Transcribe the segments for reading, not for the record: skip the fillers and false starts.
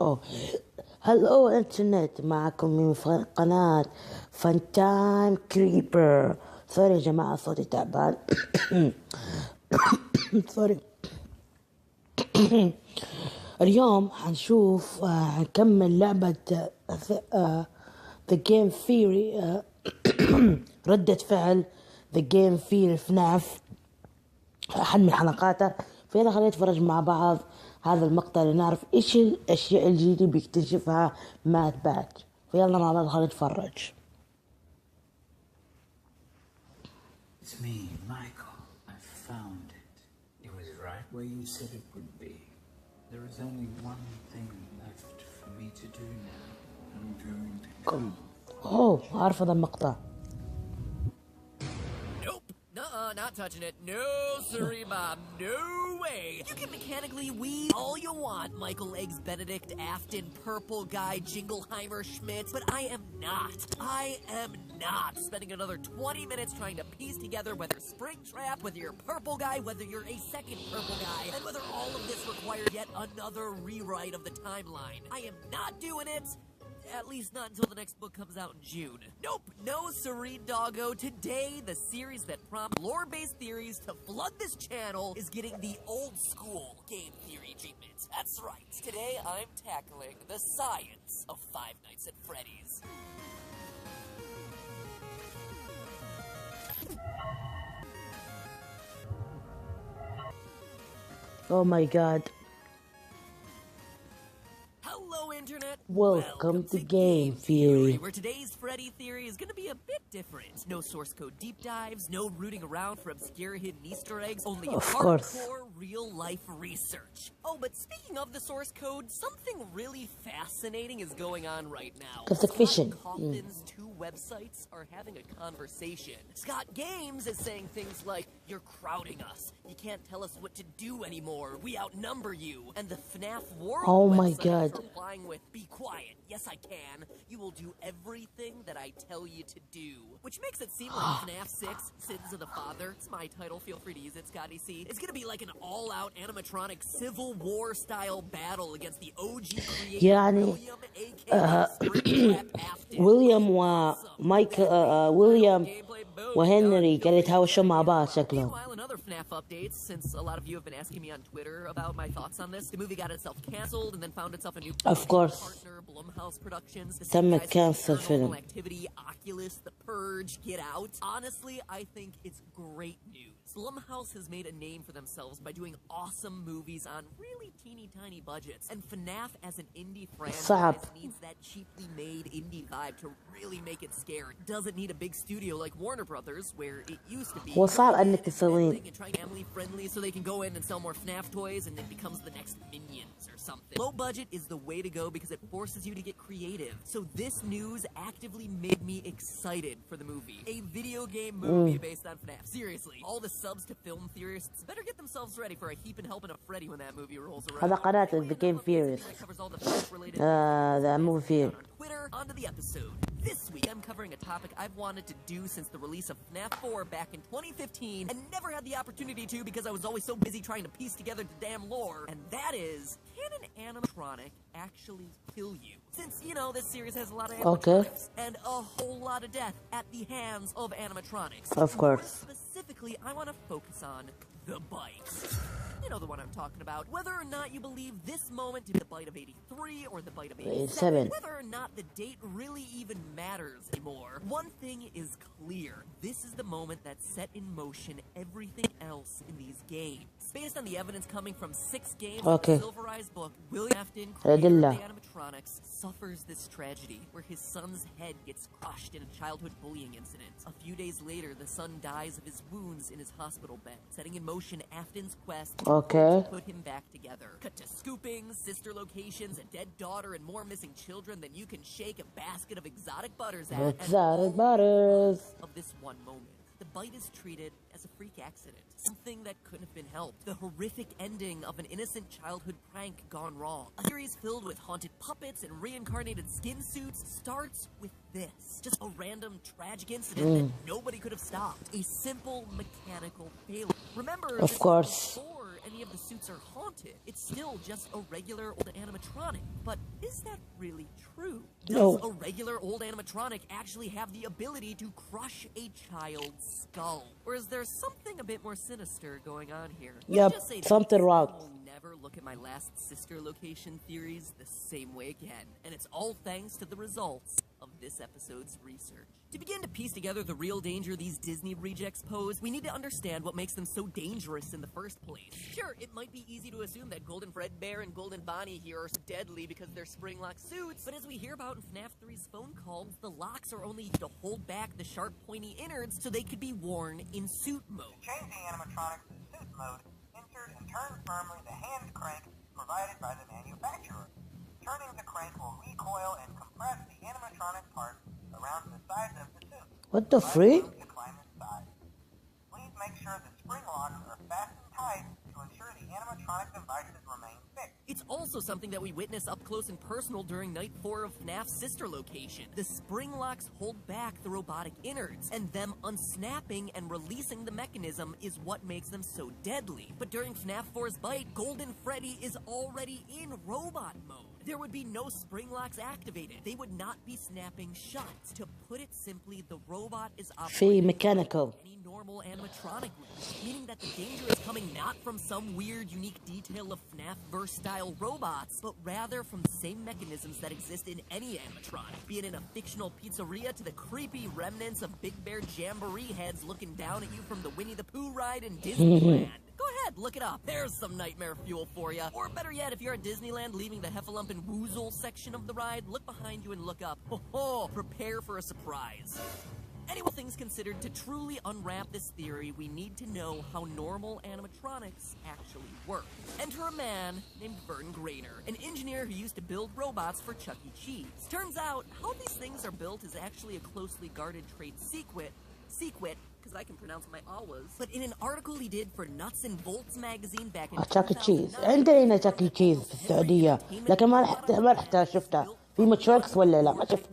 أوه. هلو انترنت، معكم من قناة فان كريبر. سوري يا جماعة صوتي تعبان. سوري. اليوم حنشوف حنكمل لعبة The Game Theory. ردة فعل The Game Theory فناف، أحد من حلقاته. فيلا خلينا نتفرج مع بعض هذا المقطع لنعرف إيش الأشياء الجديدة بيكتشفها مات بات. فيلا مع بعض خلينا نتفرج. It's me, Michael. I found it. It was right where you said it would be. There is only one thing left for me to do now. I'm going to أوه أعرف هذا المقطع. Not touching it. No, sorry, Bob. No way. You can mechanically weave all you want, Michael Eggs Benedict, Afton, Purple Guy, Jingleheimer, Schmidt, but I am not spending another 20 minutes trying to piece together whether Springtrap, whether you're Purple Guy, whether you're a second Purple Guy, and whether all of this requires yet another rewrite of the timeline. I am not doing it. At least not until the next book comes out in June. Nope, no serene doggo. Today, the series that prompts lore-based theories to flood this channel is getting the old-school game theory treatment. That's right. Today, I'm tackling the science of Five Nights at Freddy's. Oh my god. Hello, Internet. Welcome to Game Theory. Where today's Freddy theory is going to be a bit different. No source code deep dives, no rooting around for obscure hidden Easter eggs, only hardcore real-life research. Oh, but speaking of the source code, something really fascinating is going on right now. Scott Coffin's two websites are having a conversation. Scott Games is saying things like, "You're crowding us. You can't tell us what to do anymore. We outnumber you." And the FNAF World website is replying with, "Be quiet. Yes, I can. You will do everything that I tell you to do." Which makes it seem like FNAF 6, Sins of the Father, it's my title, feel free to use it, Scotty C. It's gonna be like an all-out animatronic Civil War-style battle against the OG creator يعني ويليام ومايكل ويليام وهنري قاعد يتهاوشوا مع بعض شكلهم. Meanwhile, in other FNAF updates, since a lot of you have been asking me on Twitter about my thoughts on this, the movie got itself cancelled and then found itself a new partner, Blumhouse Productions. تم كانسل فيلم. Activity, Oculus, The Purge, Get Out. Honestly, I think it's great news. Blumhouse has made a name for themselves by doing awesome movies on really teeny tiny budgets. And FNAF as an indie franchise needs that cheaply made indie vibe to really make it scary. It doesn't need a big studio like Warner Brothers, where it used to be. هو صعب انك تسوين. Family friendly so they can go in and sell more FNAF toys and it becomes the next Minions or something. Low budget is the way to go because it forces you to get creative. So this news actively made me excited for the movie. A video game movie based on FNAF. Seriously, all the subs to film theorists better get themselves ready for a heaping helping of Freddy when that movie rolls around. هذا قناة The Game Theorists. The movie theory. Twitter, onto the episode. This week, I'm covering a topic I've wanted to do since the release of FNAF 4 back in 2015 and never had the opportunity to because I was always so busy trying to piece together the damn lore. And that is, can an animatronic actually kill you? Since, you know, this series has a lot of animatronics and a whole lot of death at the hands of animatronics. Of course. More specifically, I want to focus on the bite. You know the one I'm talking about. Whether or not you believe this moment to be the bite of 83 or the bite of 87, whether or not the date really even matters anymore, one thing is clear. This is the moment that set in motion everything else in these games. Based on the evidence coming from 6 games of the Silverized book, William Afton, creator of the animatronics, suffers this tragedy where his son's head gets crushed in a childhood bullying incident. A few days later, the son dies of his wounds in his hospital bed, setting in motion Afton's quest to put him back together. Cut to scooping, sister locations, a dead daughter, and more missing children than you can shake a basket of exotic butters at. Exotic butters. Of this one moment. The bite is treated as a freak accident, something that couldn't have been helped. The horrific ending of an innocent childhood prank gone wrong. A series filled with haunted puppets and reincarnated skin suits starts with this. Just a random tragic incident that nobody could have stopped. A simple mechanical failure. Remember, of course, before any of the suits are haunted, it's still just a regular old animatronic. But is that really true? No. Does a regular old animatronic actually have the ability to crush a child's skull? Or is there something a bit more sinister going on here? Yep, something wrong. I will never look at my last sister location theories the same way again. And it's all thanks to the results of this episode's research. To begin to piece together the real danger these Disney rejects pose, we need to understand what makes them so dangerous in the first place. Sure, it might be easy to assume that Golden Fredbear and Golden Bonnie here are deadly because they're spring-lock suits, but as we hear about in FNAF 3's phone calls, the locks are only to hold back the sharp, pointy innards so they could be worn in suit mode. To change the animatronic to suit mode, insert and turn firmly the hand crank provided by the manufacturer. Turning the crank will recoil and compress the animatronic parts around the sides of the suit. What the freak? To climb inside. Please make sure the spring locks are fastened tight to ensure the animatronic devices remain fixed. It's also something that we witness up close and personal during Night 4 of FNAF's sister location. The spring locks hold back the robotic innards, and them unsnapping and releasing the mechanism is what makes them so deadly. But during FNAF 4's bite, Golden Freddy is already in robot mode. There would be no spring locks activated. They would not be snapping shut. To put it simply, the robot is operating mechanical. any normal animatronic would, meaning that the danger is coming not from some weird, unique detail of FNAF-verse-style robots, but rather from the same mechanisms that exist in any animatronic, be it in a fictional pizzeria to the creepy remnants of Big Bear Jamboree heads looking down at you from the Winnie the Pooh ride in Disneyland. Go ahead, look it up. There's some nightmare fuel for you. Or better yet, if you're at Disneyland leaving the Heffalump and Woozle section of the ride, look behind you and look up. Ho ho! Prepare for a surprise. Anyway, things considered, to truly unwrap this theory, we need to know how normal animatronics actually work. Enter a man named Vern Grainer, an engineer who used to build robots for Chuck E. Cheese. Turns out, how these things are built is actually a closely guarded trade secret, because I can pronounce my alwas. But in an article he did for Nuts and Bolts magazine back in تشاك تشيز عندنا هنا تشاك تشيز في السعودية لكن ما رحت شفتها في متشاركس ولا لا ما شفت.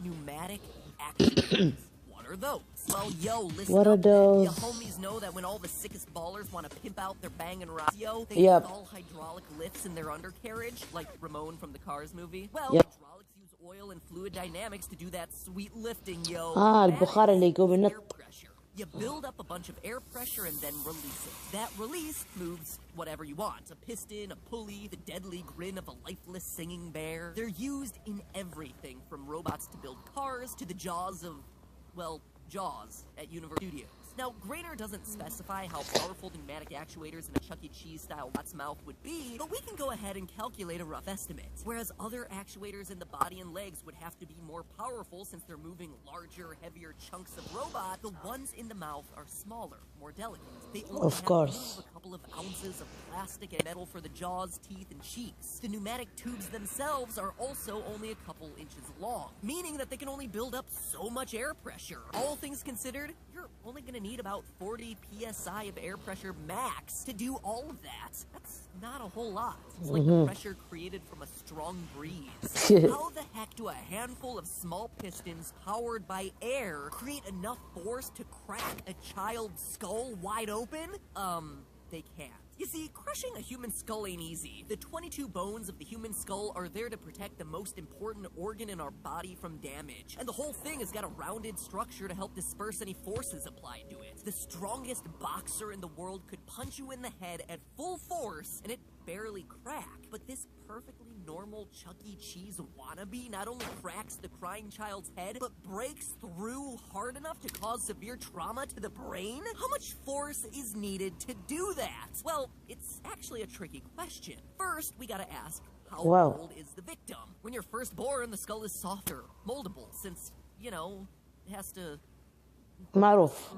Pneumatic actuators. What are those? Well, yo, listen What are up. those? Your homies know that when all the sickest ballers want to pimp out their bang and rock, yo, they Yep. install hydraulic lifts in their undercarriage, like Ramon from the Cars movie. Well, Yep. hydraulics use oil and fluid dynamics to do that sweet lifting, yo. البخار اللي يقوم Air ينط. pressure. You build up a bunch of air pressure and then release it. That release moves whatever you want. A piston, a pulley, the deadly grin of a lifeless singing bear. They're used in everything from robots to build cars to the jaws of, well, Jaws at Universal Studios. Now, Grainer doesn't specify how powerful the pneumatic actuators in a Chuck E. Cheese-style rat's mouth would be, but we can go ahead and calculate a rough estimate. Whereas other actuators in the body and legs would have to be more powerful since they're moving larger, heavier chunks of robot, the ones in the mouth are smaller, more delicate. They only Of have to course. move a couple of ounces of plastic and metal for the jaws, teeth, and cheeks. The pneumatic tubes themselves are also only a couple inches long, meaning that they can only build up so much air pressure. All things considered, you're only going to need about 40 psi of air pressure max to do all of that. That's not a whole lot. It's like the pressure created from a strong breeze. How the heck do a handful of small pistons powered by air create enough force to crack a child's skull wide open? They can't. You see, crushing a human skull ain't easy. The 22 bones of the human skull are there to protect the most important organ in our body from damage. And the whole thing has got a rounded structure to help disperse any forces applied to it. The strongest boxer in the world could punch you in the head at full force and it barely crack. But this perfectly normal Chuck E. Cheese wannabe not only cracks the crying child's head, but breaks through hard enough to cause severe trauma to the brain? How much force is needed to do that? Well, it's actually a tricky question. First, we gotta ask, how old is the victim? When you're first born, the skull is softer, moldable, since, you know, it has to... معروف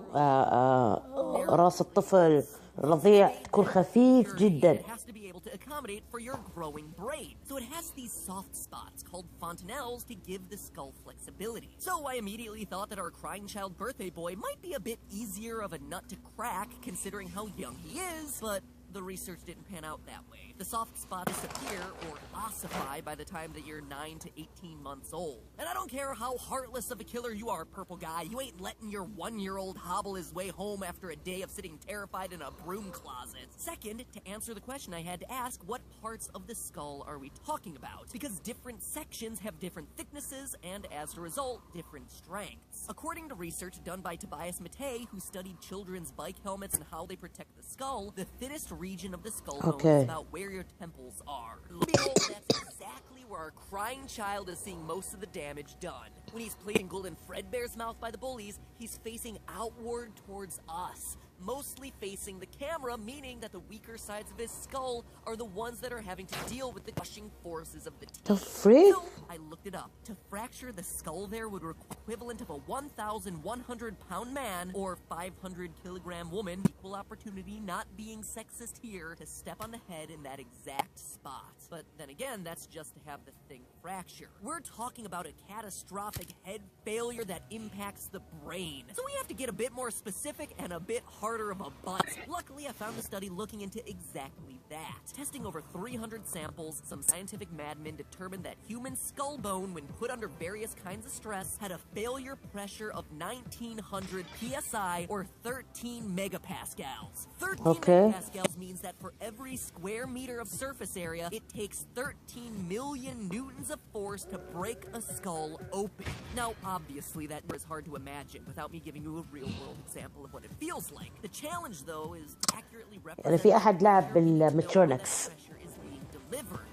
راس الطفل رضيع تكون خفيف جدا. It has to be able to to accommodate for your growing brain. So it has these soft spots called fontanelles to give the skull flexibility. So I immediately thought that our crying child birthday boy might be a bit easier of a nut to crack considering how young he is, but the research didn't pan out that way. The soft spots disappear or ossify by the time that you're 9 to 18 months old. And I don't care how heartless of a killer you are, purple guy, you ain't letting your 1-year-old hobble his way home after a day of sitting terrified in a broom closet. Second, to answer the question I had to ask, what parts of the skull are we talking about? Because different sections have different thicknesses and, as a result, different strengths. According to research done by Tobias Matei, who studied children's bike helmets and how they protect the skull, the thinnest region of the skull bone is about where your temples are. Behold, that's exactly where our crying child is seeing most of the damage done. When he's playing Golden Fredbear's mouth by the bullies, he's facing outward towards us, mostly facing the camera, meaning that the weaker sides of his skull are the ones that are having to deal with the crushing forces of the teeth. The freak? So, I looked it up. To fracture the skull there would require equivalent of a 1,100-pound man or 500-kilogram woman, equal opportunity, not being sexist here, to step on the head in that exact spot. But then again, that's just to have the thing fracture. We're talking about a catastrophic head failure that impacts the brain. So we have to get a bit more specific and a bit harder of a butt. Luckily, I found a study looking into exactly that. Testing over 300 samples, some scientific madmen determined that human skull bone, when put under various kinds of stress, had a failure pressure of 1900 psi or 13 megapascals. 13 megapascals means that for every square meter of surface area, it takes 13 million newtons of force to break a skull open. Now, obviously, that is hard to imagine without me giving you a real-world example of what it feels like. The challenge, though, is accurately representing في أحد لاعب بالمترونكس.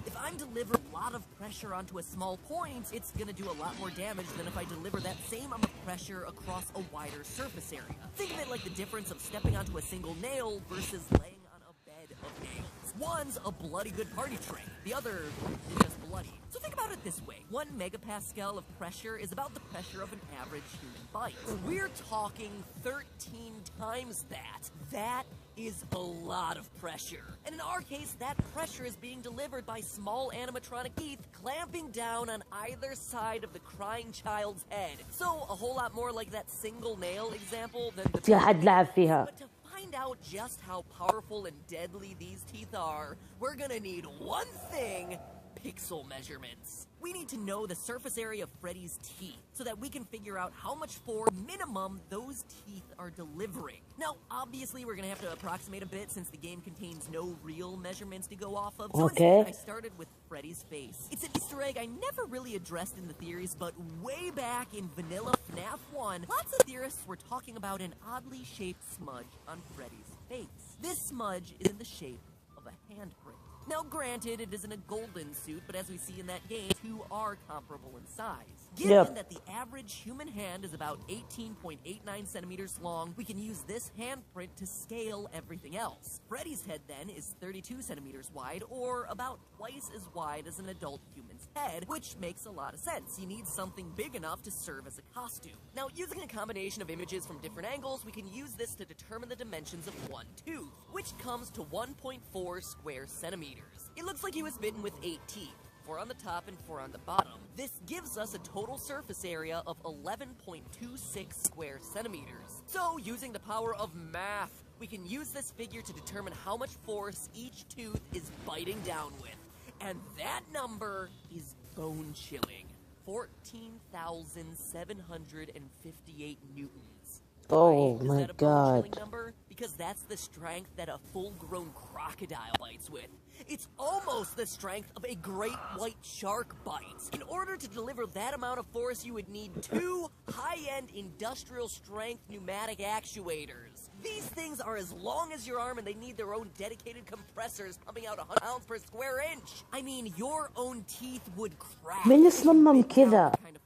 If I'm delivering a lot of pressure onto a small point, it's gonna do a lot more damage than if I deliver that same amount of pressure across a wider surface area. Think of it like the difference of stepping onto a single nail versus laying on a bed of nails. One's a bloody good party trick, the other is just bloody. So think about it this way. 1 megapascal of pressure is about the pressure of an average human bite. We're talking 13 times that. That is a lot of pressure. And in our case, that pressure is being delivered by small animatronic teeth clamping down on either side of the crying child's head. So a whole lot more like that single nail example than the... But to find out just how powerful and deadly these teeth are, we're gonna need one thing: pixel measurements. We need to know the surface area of Freddy's teeth so that we can figure out how much force minimum those teeth are delivering. Now, obviously, we're gonna have to approximate a bit since the game contains no real measurements to go off of. So instead, I started with Freddy's face. It's an Easter egg I never really addressed in the theories, but way back in vanilla FNAF 1, lots of theorists were talking about an oddly shaped smudge on Freddy's face. This smudge is in the shape of a handprint. Now, granted, it isn't a golden suit, but as we see in that game, two are comparable in size. Given that the average human hand is about 18.89 centimeters long, we can use this handprint to scale everything else. Freddy's head, then, is 32 centimeters wide, or about twice as wide as an adult human's head, which makes a lot of sense. You need something big enough to serve as a costume. Now, using a combination of images from different angles, we can use this to determine the dimensions of one tooth, which comes to 1.4 square centimeters. It looks like he was bitten with 8 teeth. 4 on the top and 4 on the bottom. This gives us a total surface area of 11.26 square centimeters. So, using the power of math, we can use this figure to determine how much force each tooth is biting down with. And that number is bone-chilling. 14,758 newtons. Oh my my god. Number? Because that's the strength that a full-grown crocodile bites with. It's almost the strength of a great white shark bite. In order to deliver that amount of force, you would need 2 high-end industrial-strength pneumatic actuators. These things are as long as your arm, and they need their own dedicated compressors pumping out 100 pounds per square inch. I mean, your own teeth would crack. Kind of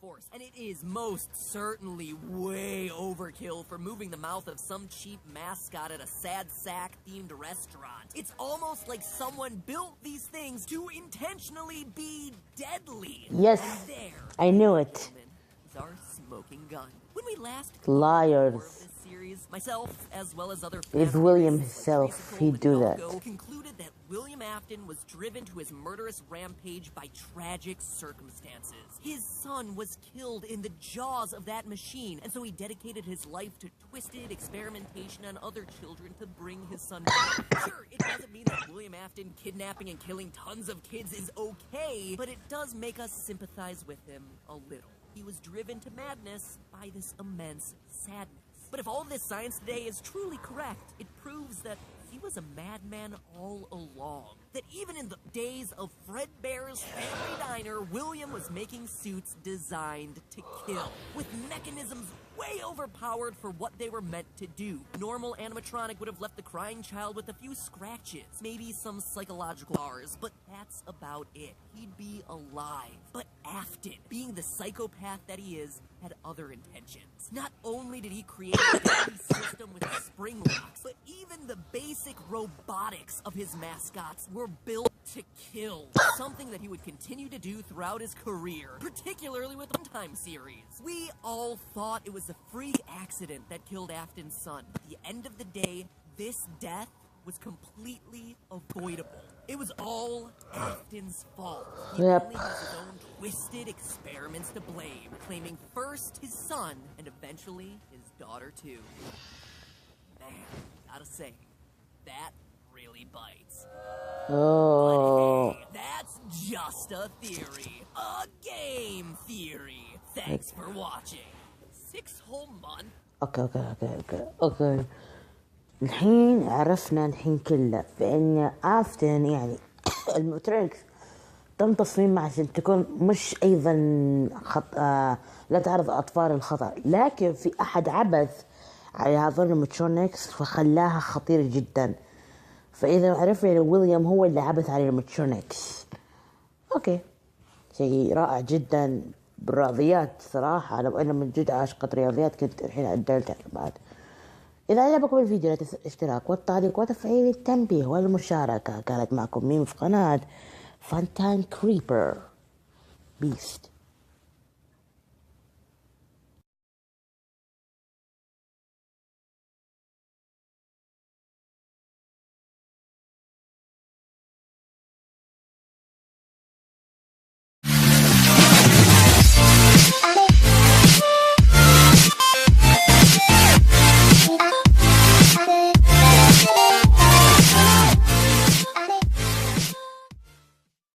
force, and it is most certainly way overkill for moving the mouth of some cheap mascot at a sad sack themed restaurant. It's almost like someone built these things to intentionally be deadly. Yes, I knew it. Is our smoking gun. When we last liars. Series, series, myself, as well as other If William himself, he'd do that. Concluded that William Afton was driven to his murderous rampage by tragic circumstances. His son was killed in the jaws of that machine, and so he dedicated his life to twisted experimentation on other children to bring his son back. Sure, it doesn't mean that William Afton kidnapping and killing tons of kids is okay, but it does make us sympathize with him a little. He was driven to madness by this immense sadness. But if all this science today is truly correct, it proves that he was a madman all along. That even in the days of Fredbear's Family Diner, William was making suits designed to kill, with mechanisms way overpowered for what they were meant to do. Normal animatronic would have left the crying child with a few scratches, maybe some psychological scars, but that's about it. He'd be alive. But Afton, being the psychopath that he is, had other intentions. Not only did he create a deadly system with spring locks, but even the basic robotics of his mascots were built to kill. Something that he would continue to do throughout his career, particularly with the Runtime series. We all thought it was a freak accident that killed Afton's son. At the end of the day, this death was completely avoidable. It was all Afton's fault. He only has his own twisted experiments to blame, claiming first his son and eventually his daughter too. Man, gotta say, that really bites. Oh. But hey, that's just a theory. A game theory. Thanks for watching. 6 whole months. اوكي الحين عرفنا الحين كله بان افتن يعني الموتريكس تم تصميمها عشان تكون مش ايضا لا تعرض اطفال الخطر، لكن في احد عبث على هذول المترونكس فخلاها خطيرة جدا. فاذا عرفنا ان ويليام هو اللي عبث على المترونكس، اوكي شيء رائع جدا بالرياضيات صراحة. لو أنا من جد عاشقة رياضيات كنت الحين عدلت بعد. إذا عجبكم الفيديو لا تنسوا الاشتراك والتعليق وتفعيل التنبيه والمشاركة. كانت معكم ميم في قناة فانتاين كريبر بيست.